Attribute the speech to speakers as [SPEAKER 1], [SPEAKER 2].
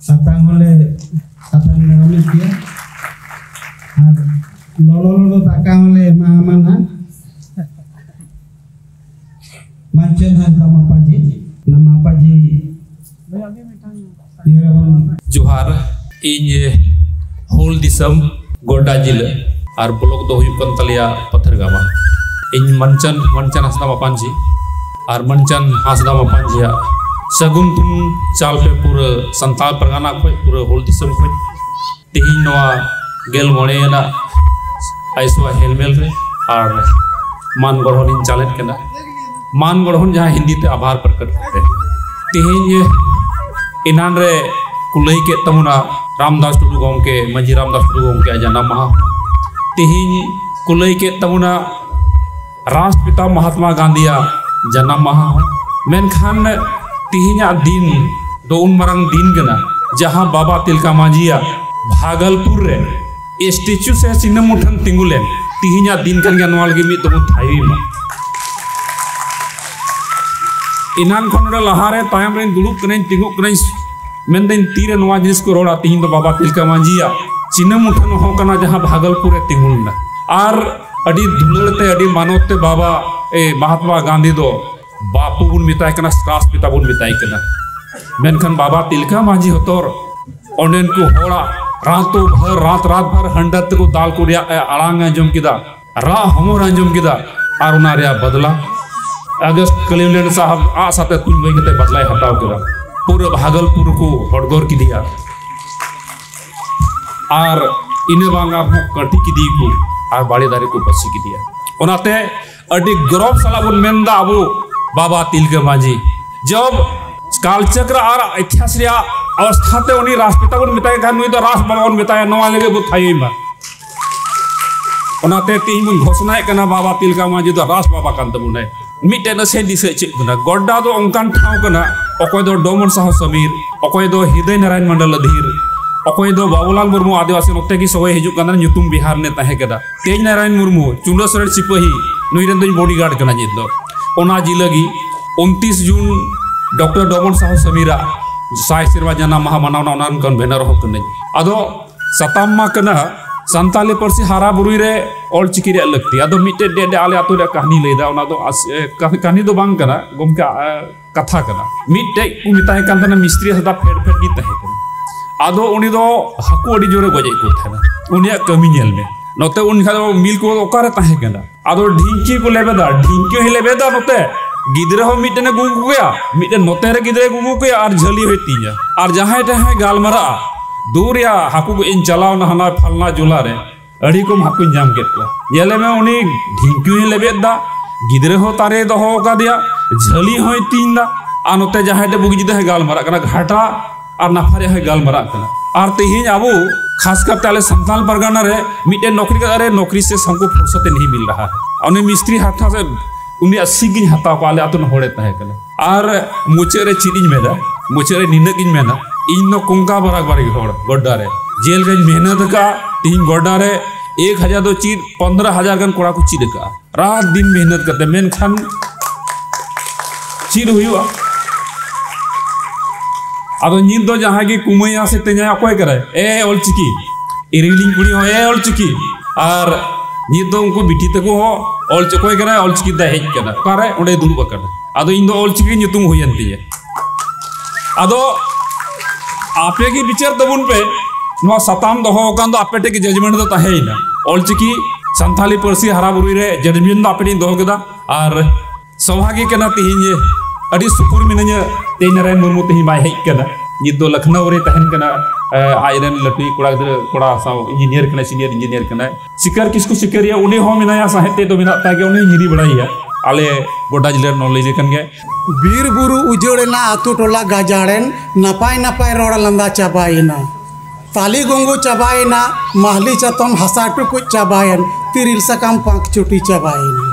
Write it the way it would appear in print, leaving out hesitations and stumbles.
[SPEAKER 1] satang oleh satang ngamit dia lolo takang oleh mahamana mancan nama paji
[SPEAKER 2] जोहार in whole दिसम Godda जिले और block दो हुई तलिया पत्थरगामा इन मनचन हंसदा मापांजी और मनचन हंसदा मापांजिया सगुन तुम चाल पे पूरा संताल परगाना खोज पूरा होल दिसम खोज तेही नवा गेल मोड़ेना आइसवा हेलमेल रे और मान गढ़ोन इन चालेट केना मान गढ़ोन जहाँ हिंदी ते आभार प्रकट करते तेही इनान रे कुलई के तमुना रामदास टुडू गोमके मंजी रामदास टुडू गोमके जाना महा तेही कुलई के तमुना राष्ट्रपिता महात्मा गांधीया जाना महा मेनखान तेहिया दिन दो उन मरंग दिन गना जहां बाबा तिलका मांझिया भागलपुर रे स्टेचू से सिनेम मुठन तिंगुलेन तेहिया दिन कन गनवाल के मी तो थाई मा इनान खनरे लहारे तायम रे दुलुक कने तिंगु कने मेनदेन तीरे नवा जिनिस को रोड़ा तीन तो बाबा तिलका मांझिया सिनेम मुठन हो कना जहां भागलपुर रे तिंगुलना और अड़ी दुलड़ते अड़ी मानवते बाबा ए महात्मा गांधी दो बापू बुन मिताय कना राष्ट्रपिता बुन मिताय कना मेनखान बाबा तिलका मांझी होतोर ओंडेन को होड़ा रात भर हंडत को दाल को अड़ांग अंजम किदा रा हमोर अंजम किदा और उना रे बदला अगस्त क्लीवलैंड साहब आ साथे तुम गई कते बदलाय हटाव किदा पूरा भागलपुर को हड़गोर की दिया और इने बांगा कटी की दी को और बाड़ेदारी को बसी की दिया ओनाते अडी गौरव साला बुन मेंदा अबो बाबा तिलका मांझी जब कालचक्र और इतिहास रे अवस्था ते उनी राष्ट्रपिता बुन मिताय का नुई तो राष्ट्र बाबा बुन मिताय नवा लेगे बु थाई मा ओनाते तीन बुन घोषणा कना बाबा तिलका मांझी तो राष्ट्र बाबा कान तबुने मिटे न से दिसे चे बना गोड्डा दो अंकान ठाव कना अकोय दो डोमन साह समीर अकोय दो हृदय नारायण मंडल अधीर अकोय दो बाबूलाल मुर्मू आदिवासी नोते की सवय हिजु कना ᱧᱩᱛᱩᱢ बिहार ने तहे केदा तेज नारायण मुर्मू चुंडोसर सिपाही नुई रेन दो बॉडीगार्ड कना जित दो ओना जिलगी 29 जून डॉक्टर डोमन साह समीरा साय सिरवा जना महा मनावना ओनान कन भेनर हो कने अदो सताम मा कना संताली परसी हारा बुरुई रे ऑल चिकी रे लगती अदो मिटे डे आले आतो रे कहानी लेदा ओना दो कहानी दो बांग कना गोमका कथा कना मिटे को मिताय कांतना मिस्त्री सदा फेड की तहे कना आदो उनी दो हाकू अडी जोरे गजे को थाना उनिया कमी नेल में नोते उन खा मिल को ओकारे तहे कना आदो ढिंकी को लेबेदा ढिंकी ही लेबेदा नोते गिदरे हो मिटे ने गुगु गया मिटे नोते रे गिदरे गुगु के और झली होई तीजा और जहां तहे गालमरा दूरिया हाकू को इन चलाव ना हना फलना जुला रे अड़ी को हाकू जाम के को येले में उनी ढिंकी ही लेबेदा गिदरे हो तारे दो हो का दिया झली होई तींदा आ नोते जहां ते बुगी जिदे गालमरा कना घाटा और नाफारे है गालमरा कना और तेहिं अबो खास कर ताले संताल परगना रे मिटे नौकरी का अरे नौकरी से हमको फुर्सत नहीं मिल रहा है उन्हें मिस्त्री हाथा से उन्हें 80 गिन हता को आले आतन होड़े तहे कने और मुचे रे चिदिन मेदा मुचे रे निनक गिन मेना इन नो कुंका बराक बारी होड़ गोड्डा रे जेल गन मेहनत का तीन गोड्डा रे 1000 दो चीज 15000 गन कोड़ा को चीद का रात दिन मेहनत करते मेन खान चीद हुआ अब नींद दो जहाँ की कुमैया से तेजा अकोय करे ए ऑल चिकी इरिलिंग कुड़ी हो ए ऑल चिकी और नींद दो उनको बिटी तको हो ऑल चकोय करे ऑल चिकी दा हेज कना करे ओडे दुलु बकना आदो इन दो ऑल चिकी ᱧᱩᱛᱩᱢ हुयनती है आदो आपे की विचार तबुन पे नो सताम दो कान दो आपे टे की जजमेंट दो तहेना ऑल चिकी संथाली परसी हरा बुरी रे जजमेंट दो आपे दो केदा और सौभाग्य कना तिहिन अड़ी सुपुर मिनने तेज नारायण मुर्मू तेही बाय हेज कना नित दो लखनऊ रे तहन कना आयरन लटुई कोड़ा सा इंजीनियर कना सीनियर इंजीनियर कना सिकर किसको सिकरिया उनी हो मिनाया साहित्य तो मिना ताके उनी हिरी बड़ाइया आले गोड्डा जिले नॉलेज कन गे
[SPEAKER 3] बीर बुरु उजोड़ेना आतु टोला गाजाड़ेन नपाय नपाय रोड़ा लंदा चाबाइना ताली गोंगो चाबाइना महली चतम हसा टुकु चाबायन तिरिल सकाम पांक चुटी चाबाइना